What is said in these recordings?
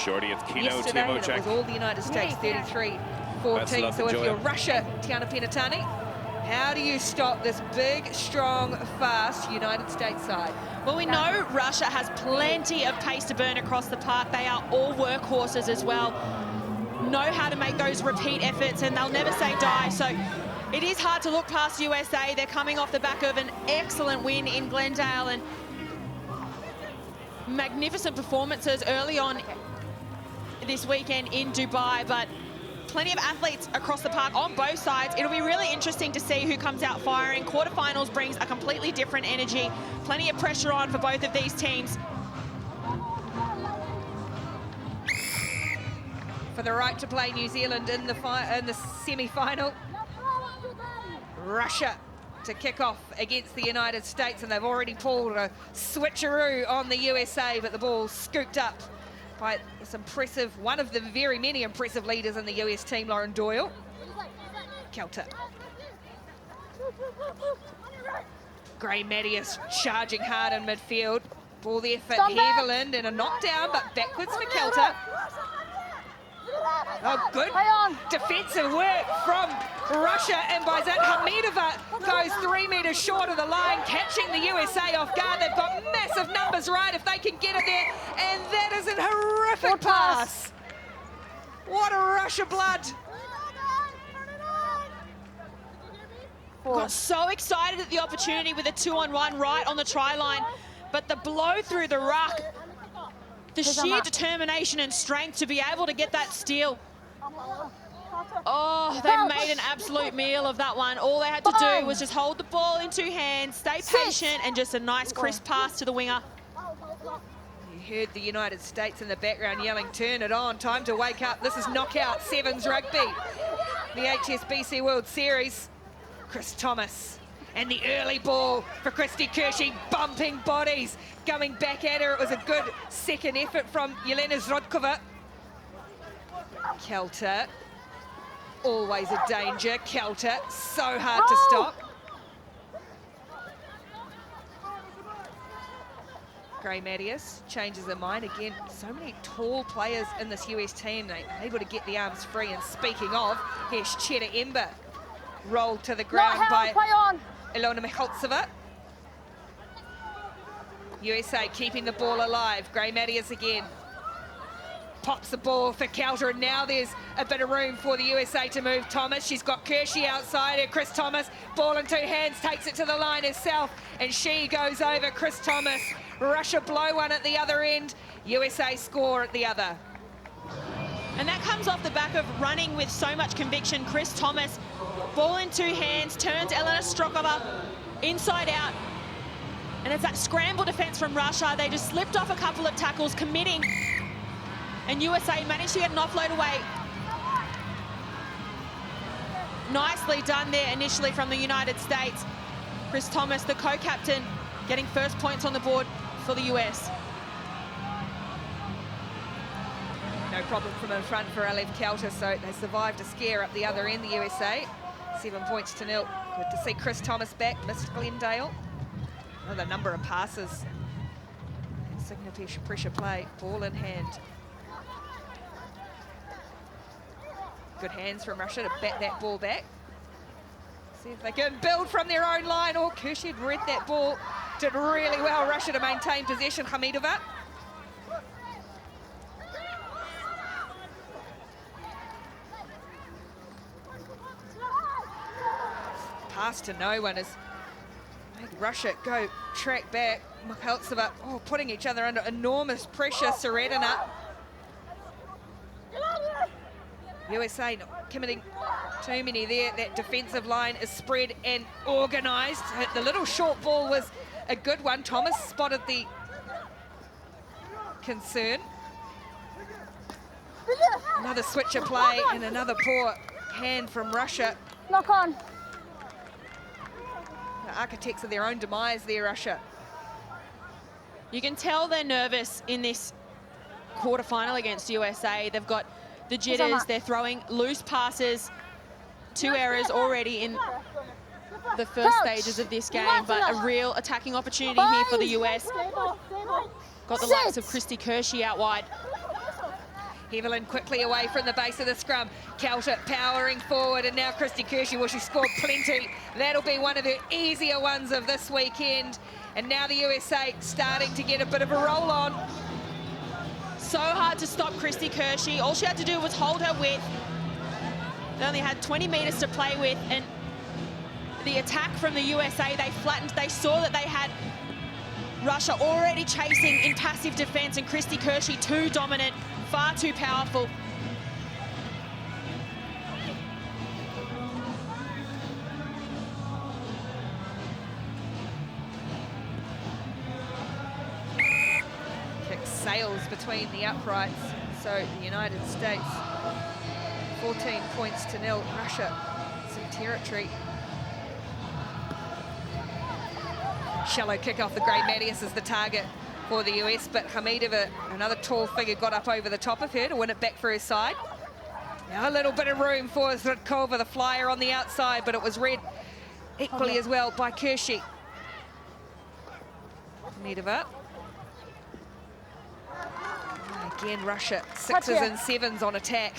yesterday, and it was all the United States, 33-14. So if you're Russia, Tiana Penatani, how do you stop this big, strong, fast United States side? Well, we know Russia has plenty of pace to burn across the park. They are all workhorses as well. Know how to make those repeat efforts, and they'll never say die. So it is hard to look past USA. They're coming off the back of an excellent win in Glendale and magnificent performances early on this weekend in Dubai, but plenty of athletes across the park on both sides. It'll be really interesting to see who comes out firing. Quarterfinals brings a completely different energy. Plenty of pressure on for both of these teams. For the right to play New Zealand in the semi-final. Russia to kick off against the United States, and they've already pulled a switcheroo on the USA, but the ball scooped up by this impressive, one of the very many impressive leaders in the US team, Lauren Doyle. Kelter. Gray Mattias charging hard in midfield. Ball there for Heverland, and a knockdown, but backwards for Kelter. Oh, good defensive work from Russia, and Baizat Hamidova goes 3 meters short of the line, catching the USA off guard. They've got massive numbers right if they can get it there, and that is a horrific pass. What a rush of blood. Got so excited at the opportunity with a 2-on-1 right on the try line, but the blow through the ruck, the sheer determination and strength to be able to get that steal. Oh, they made an absolute meal of that one. All they had to do was just hold the ball in 2 hands, stay patient, and just a nice crisp pass to the winger. You heard the United States in the background yelling, turn it on, time to wake up. This is knockout sevens rugby. The HSBC World Series. Chris Thomas. And the early ball for Christy Kershey, bumping bodies, coming back at her. It was a good second effort from Yelena Zrodkova. Kelter, always a danger. Kelter, so hard to stop. Gray Mattias changes her mind again. So many tall players in this US team, they're able to get the arms free. And speaking of, here's Cheta Ember, rolled to the ground by Ilona Mikhaltseva. USA keeping the ball alive. Gray Mattias again. Pops the ball for Kelter, and now there's a bit of room for the USA to move. Thomas, she's got Kershey outside her. Chris Thomas, ball in 2 hands, takes it to the line herself, and she goes over. Chris Thomas, Russia blow one at the other end, USA score at the other. And that comes off the back of running with so much conviction. Chris Thomas, ball in 2 hands, turns Elena Strokova inside out. And it's that scramble defense from Russia. They just slipped off a couple of tackles, committing. And USA managed to get an offload away. Nicely done there initially from the United States. Chris Thomas, the co-captain, getting first points on the board for the US. No problem from in front for Alev Kelter, so they survived a scare up the other end, the USA. 7 points to 0. Good to see Chris Thomas back, missed Glendale. Another number of passes. Signature pressure play, ball in hand. Good hands from Russia to bat that ball back. See if they can build from their own line. Oh, Kershey had read that ball. Did really well, Russia, to maintain possession. Hamidova. Pass to no one as Russia go track back. Mikhaltseva, oh, putting each other under enormous pressure. Seredina. USA not committing too many there. That defensive line is spread and organised. The little short ball was a good one. Thomas spotted the concern. Another switcher play and another poor hand from Russia. Knock on. The architects of their own demise there, Russia. You can tell they're nervous in this quarterfinal against USA. They've got the jitters, they're throwing loose passes. 2 errors already in the first stages of this game, but a real attacking opportunity here for the US. Got the likes of Christy Kershey out wide. Heveland quickly away from the base of the scrum. Kelter powering forward, and now Christy Kersey, well, she scored plenty. That'll be one of the easier ones of this weekend. And now the USA starting to get a bit of a roll on. So hard to stop Christy Kersey. All she had to do was hold her width. They only had 20 metres to play with, and the attack from the USA, they flattened. They saw that they had Russia already chasing in passive defence, and Christy Kersey too dominant, far too powerful. Kick sails between the uprights, so the United States 14 points to 0. Russia some territory. Shallow kick off the Grey Mattias is the target for the US, but Hamidova, another tall figure, got up over the top of her to win it back for her side. Now a little bit of room for Zritkova, the flyer on the outside, but it was read equally as well by Kersey. Hamidova. Again, Russia, 6s and 7s on attack.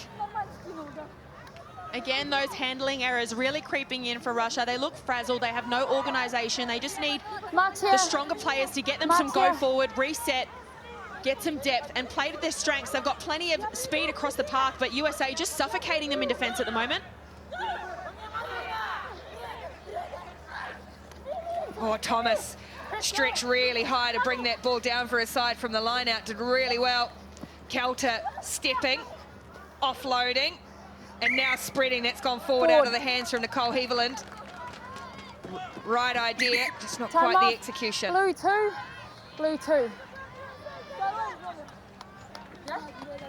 Again, those handling errors really creeping in for Russia. They look frazzled. They have no organisation. They just need the stronger players to get them some go forward, reset, get some depth, and play to their strengths. They've got plenty of speed across the park, but USA just suffocating them in defence at the moment. Oh, Thomas stretched really high to bring that ball down for his side from the line out. Did really well. Kelter stepping, offloading, and now spreading. That's gone forward out of the hands from Nicole Heveland. Right idea, just not quite the execution. Blue 2, blue 2.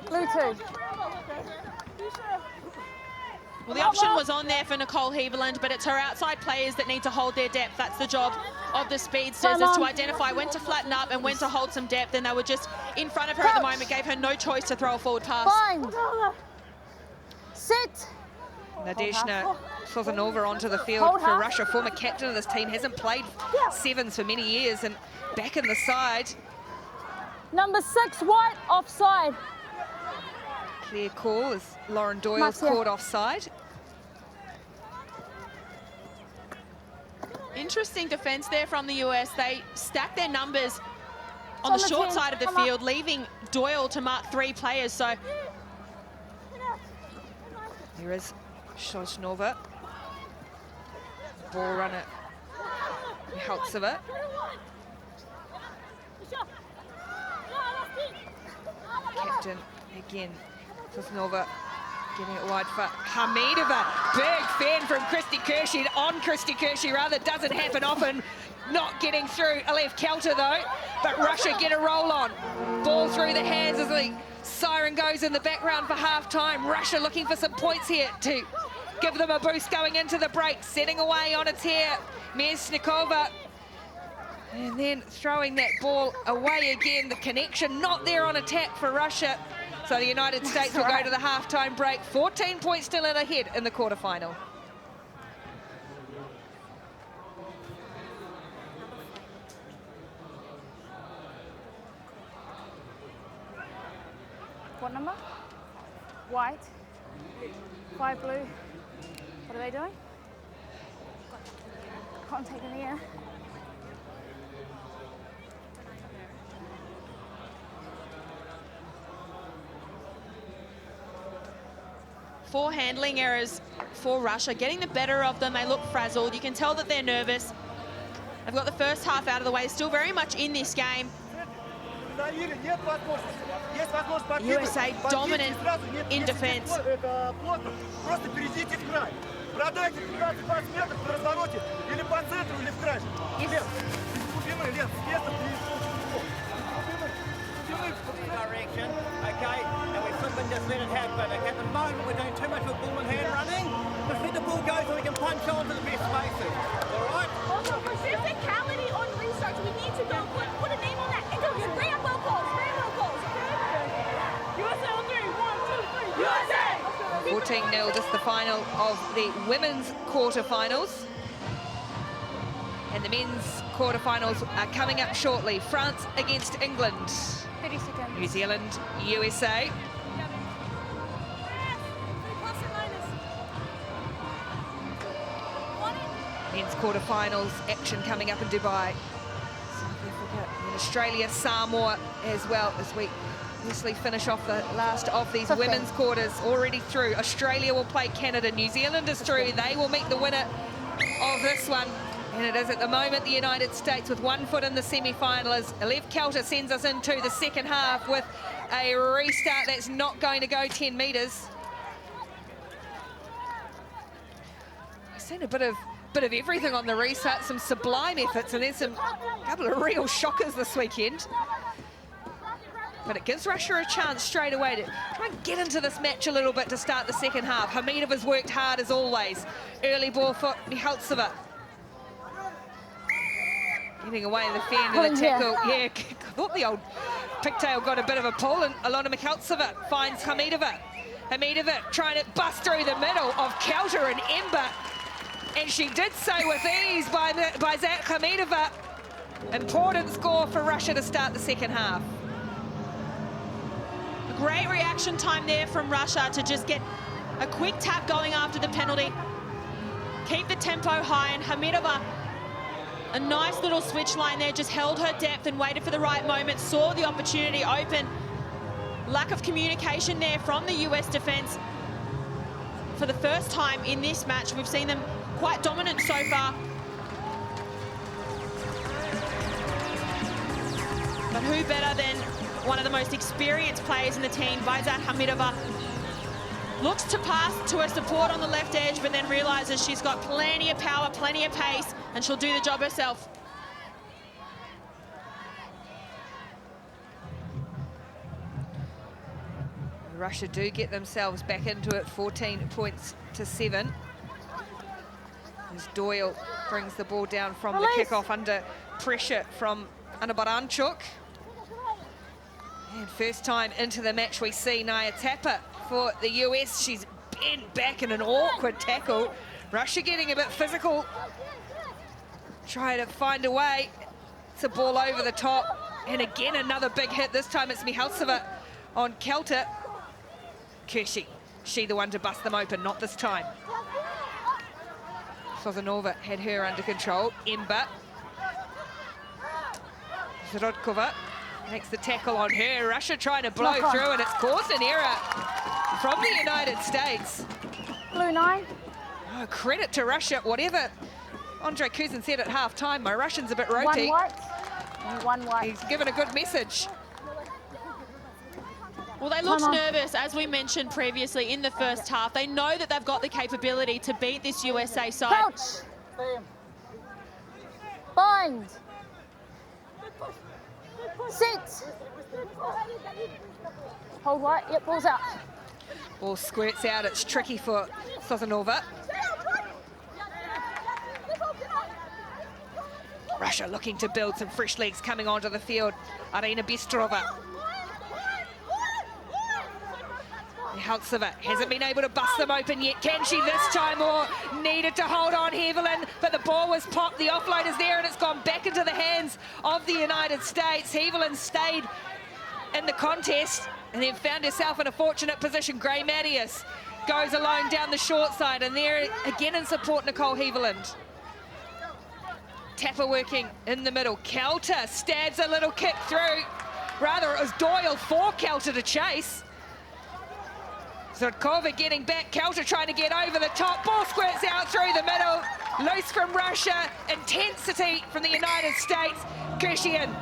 Blue 2. Well, the option was on there for Nicole Heveland, but it's her outside players that need to hold their depth. That's the job of the speedsters, is to identify when to flatten up and when to hold some depth, and they were just in front of her at the moment, gave her no choice to throw a forward pass. Bind. Sit. Nadezhda Sozanova onto the field for Russia, former captain of this team, hasn't played 7s for many years, and back in the side. Number 6, white, offside. Clear call as Lauren Doyle's caught offside. Interesting defence there from the US. They stacked their numbers on the short side of the field, leaving Doyle to mark 3 players. So here is Sosnova. Ball runner Heltsova. Captain again. Sosnova getting it wide for Hamidova. Big fan from Christy Kersey, on Christy Kersey rather. Doesn't happen often. Not getting through Alef Kelter though, but Russia get a roll on. Ball through the hands as the siren goes in the background for half-time. Russia looking for some points here to give them a boost going into the break. Setting away on its hair, Mesnikova. And then throwing that ball away again. The connection not there on attack for Russia. So the United States will go to the half-time break. 14 points still in ahead in the quarterfinal. What number? White. 5 blue. What are they doing? Contact in the air. Four handling errors for Russia, getting the better of them. They look frazzled. You can tell that they're nervous. They've got the first half out of the way, still very much in this game. USA dominant in defense. Direction, okay, and we flip and just let it happen. Okay, at the moment we're doing too much with ball and hand running. Just let the ball go so we can punch on to the best spaces. All right? Also, for physicality on restarts, we need to go put a name on that and go rainbow calls, okay? USA on 3, 1, 2, 3, USA! 14-0, just the final of the women's quarterfinals. And the men's quarterfinals are coming up shortly. France against England. 30 seconds. New Zealand, USA. quarterfinals action coming up in Dubai. South Africa and Australia, Samoa as well, as we obviously finish off the last of these women's quarters already through. Australia will play Canada. New Zealand is through. They will meet the winner of this one. And it is at the moment the United States with 1 foot in the semi-final as Alev Kelter sends us into the second half with a restart that's not going to go 10 metres. I've seen a bit of everything on the restart, some sublime efforts, and there's a couple of real shockers this weekend. But it gives Russia a chance straight away to try and get into this match a little bit to start the second half. Hamidova's worked hard as always. Early ball for Mihaltseva. Getting away the fan of the tackle. Yeah, I thought the old pigtail got a bit of a pull, and Alona Mihaltseva finds Hamidova. Hamidova trying to bust through the middle of Kelter and Ember. And she did so with ease by Zat Hamidova. Important score for Russia to start the second half. A great reaction time there from Russia to just get a quick tap going after the penalty. Keep the tempo high, and Hamidova, a nice little switch line there, just held her depth and waited for the right moment, saw the opportunity open. Lack of communication there from the US defense. For the first time in this match, we've seen them quite dominant so far. But who better than one of the most experienced players in the team, Vaizat Hamidova. Looks to pass to her support on the left edge, but then realizes she's got plenty of power, plenty of pace, and she'll do the job herself. Russia do get themselves back into it, 14 points to 7. As Doyle brings the ball down from the kickoff under pressure from Anna Baranchuk. And first time into the match we see Naya Tapper for the US. She's bent back in an awkward tackle. Russia getting a bit physical. Trying to find a way. It's a ball over the top. And again, another big hit. This time it's Mihaltseva on Kelter. Kershi, she the one to bust them open, not this time. Sozanova had her under control. Ember. Zrodkova makes the tackle on her. Russia trying to blow through, and it's caused an error from the United States. Blue 9. Oh, credit to Russia. Whatever Andre Kuzin said at half-time, my Russian's a bit roti. 1 white and 1 white. He's given a good message. Well, they looked nervous, as we mentioned previously, in the first half. They know that they've got the capability to beat this USA side. Crouch. Bind. Sit. Hold white. Yep, ball's out. Ball squirts out. It's tricky for Sozanova. Russia looking to build some fresh legs coming onto the field. Arina Bistrova. Mihaltseva hasn't been able to bust them open yet. Can she this time, or needed to hold on Hevelin? But the ball was popped. The offload is there, and it's gone back into the hands of the United States. Hevelin stayed in the contest and then found herself in a fortunate position. Gray Mattias goes alone down the short side, and there again in support, Nicole Heveland. Tapper working in the middle. Kelter stabs a little kick through. Rather, it was Doyle for Kelter to chase. Zrodkova getting back, Kelter trying to get over the top. Ball squirts out through the middle. Loose from Russia. Intensity from the United States. Kershian.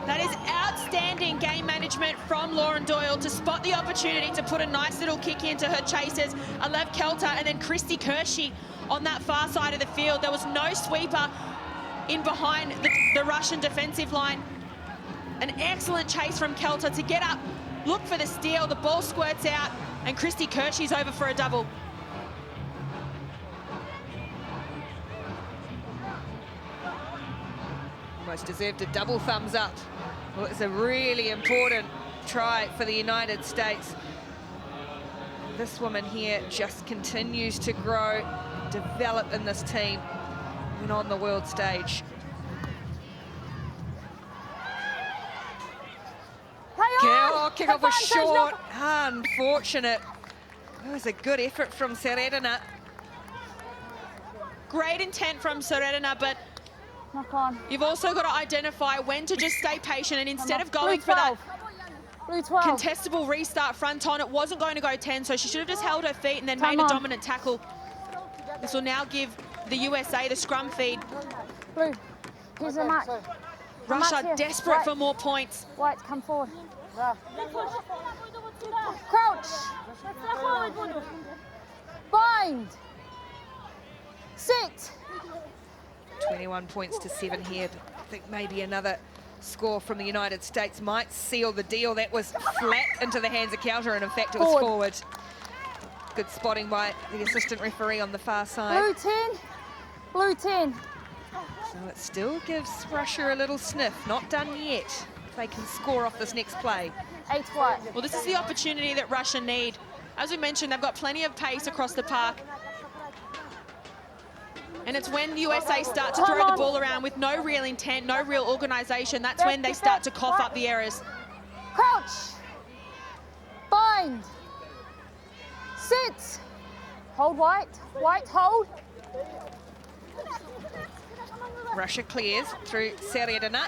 That is outstanding game management from Lauren Doyle to spot the opportunity to put a nice little kick into her chasers. Alev Kelter and then Christy Kershi on that far side of the field. There was no sweeper in behind the Russian defensive line. An excellent chase from Kelter to get up, look for the steal. The ball squirts out, and Christy Kershi's over for a double. Almost deserved a double thumbs up. Well, it's a really important try for the United States. This woman here just continues to grow, develop in this team and on the world stage. Kick-off was short. Unfortunate. It was a good effort from Seredina. Great intent from Seredina, but Knock on. you've also got to identify when to just stay patient, and instead of going Blue for that 12. Blue 12. contestable restart front on, it wasn't going to go 10, so she should have just held her feet and then Time made a on. dominant tackle. This will now give the USA the scrum feed. Blue. Here's the mark. Russia here. desperate Right. for more points. White, come forward. Crouch. Bind. Sit. 21 points to 7 here. But I think maybe another score from the United States might seal the deal. That was flat into the hands of Kauter, and in fact it was forward. Good spotting by the assistant referee on the far side. Blue 10. Blue 10. So it still gives Russia a little sniff. Not done yet. If they can score off this next play. 8 white. Well, this is the opportunity that Russia need. As we mentioned, they've got plenty of pace across the park. And it's when the USA start to throw the ball around with no real intent, no real organisation, that's when they start to cough up the errors. Crouch. Bind. Sit. Hold white. White, hold. Russia clears through Seredina.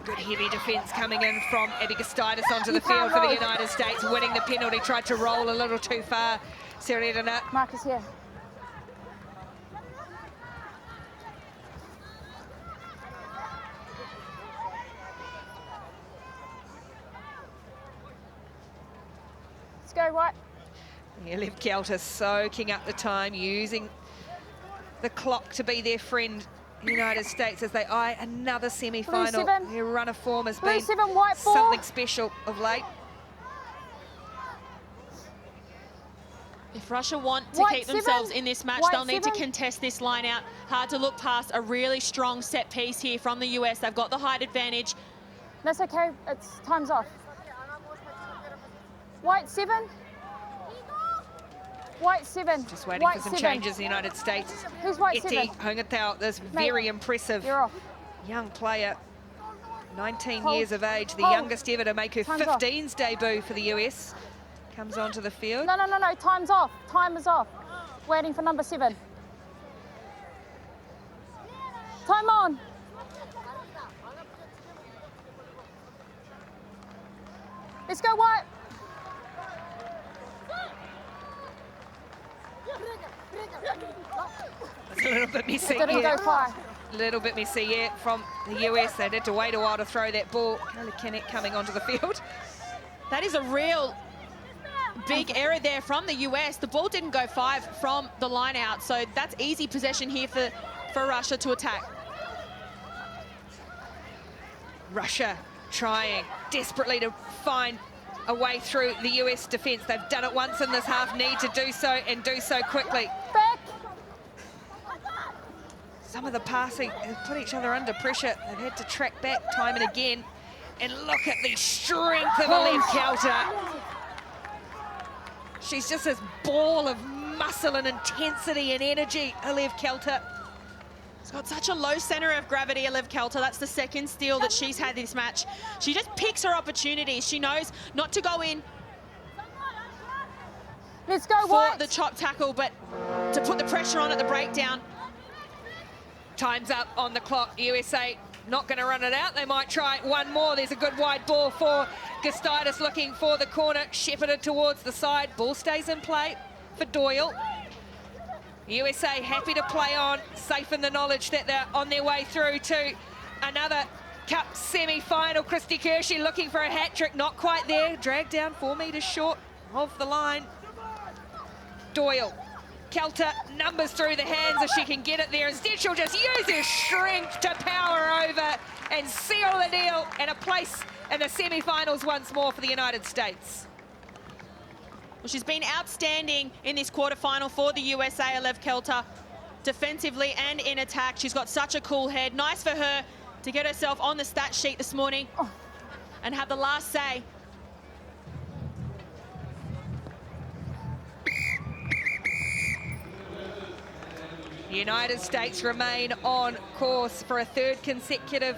Good heavy defence coming in from Abby Gustaitis onto the field for the United States, winning the penalty. Tried to roll a little too far. Seredina. Marcus here. Let's go, white. Yeah, Liv Kauter soaking up the time, using the clock to be their friend, United States, as they eye another semi-final. Their run of form has been something special of late. If Russia want to keep themselves in this match, they'll need to contest this line out. Hard to look past a really strong set piece here from the US. They've got the height advantage. That's okay, it's time's off. White 7. White 7. Just waiting for some changes in the United States. Who's white 7? Hongatau, this very impressive young player. 19 years of age, the youngest ever to make her 15s debut for the US. Comes onto the field. No, time's off. Time is off. Waiting for number 7. Time on. Let's go, white. It's a little bit messy. Didn't go far. A little bit messy, yeah, from the US. They had to wait a while to throw that ball. Kayla Kennett coming onto the field. That is a real big error there from the US. The ball didn't go 5 from the line out, so that's easy possession here for Russia to attack. Russia trying desperately to find a way through the US defence. They've done it once in this half, need to do so and do so quickly. Back. Some of the passing has put each other under pressure. They've had to track back time and again. And look at the strength of Liv Kauter. She's just this ball of muscle and intensity and energy, Liv Kauter. She's got such a low centre of gravity, Liv Kauter. That's the second steal that she's had this match. She just picks her opportunities. She knows not to go in Let's go, for the chop tackle, but to put the pressure on at the breakdown. Time's up on the clock. USA not going to run it out. They might try one more. There's a good wide ball for Gustaitis looking for the corner. Shepherded towards the side. Ball stays in play for Doyle. USA happy to play on, safe in the knowledge that they're on their way through to another Cup semi-final. Christy Kershey looking for a hat-trick, not quite there. Dragged down 4 metres short of the line. Doyle. Kauter numbers through the hands if she can get it there. Instead, she'll just use her strength to power over and seal the deal and a place in the semi-finals once more for the United States. Well, she's been outstanding in this quarterfinal for the USA, Liv Kauter, defensively and in attack. She's got such a cool head. Nice for her to get herself on the stat sheet this morning and have the last say. The United States remain on course for a third consecutive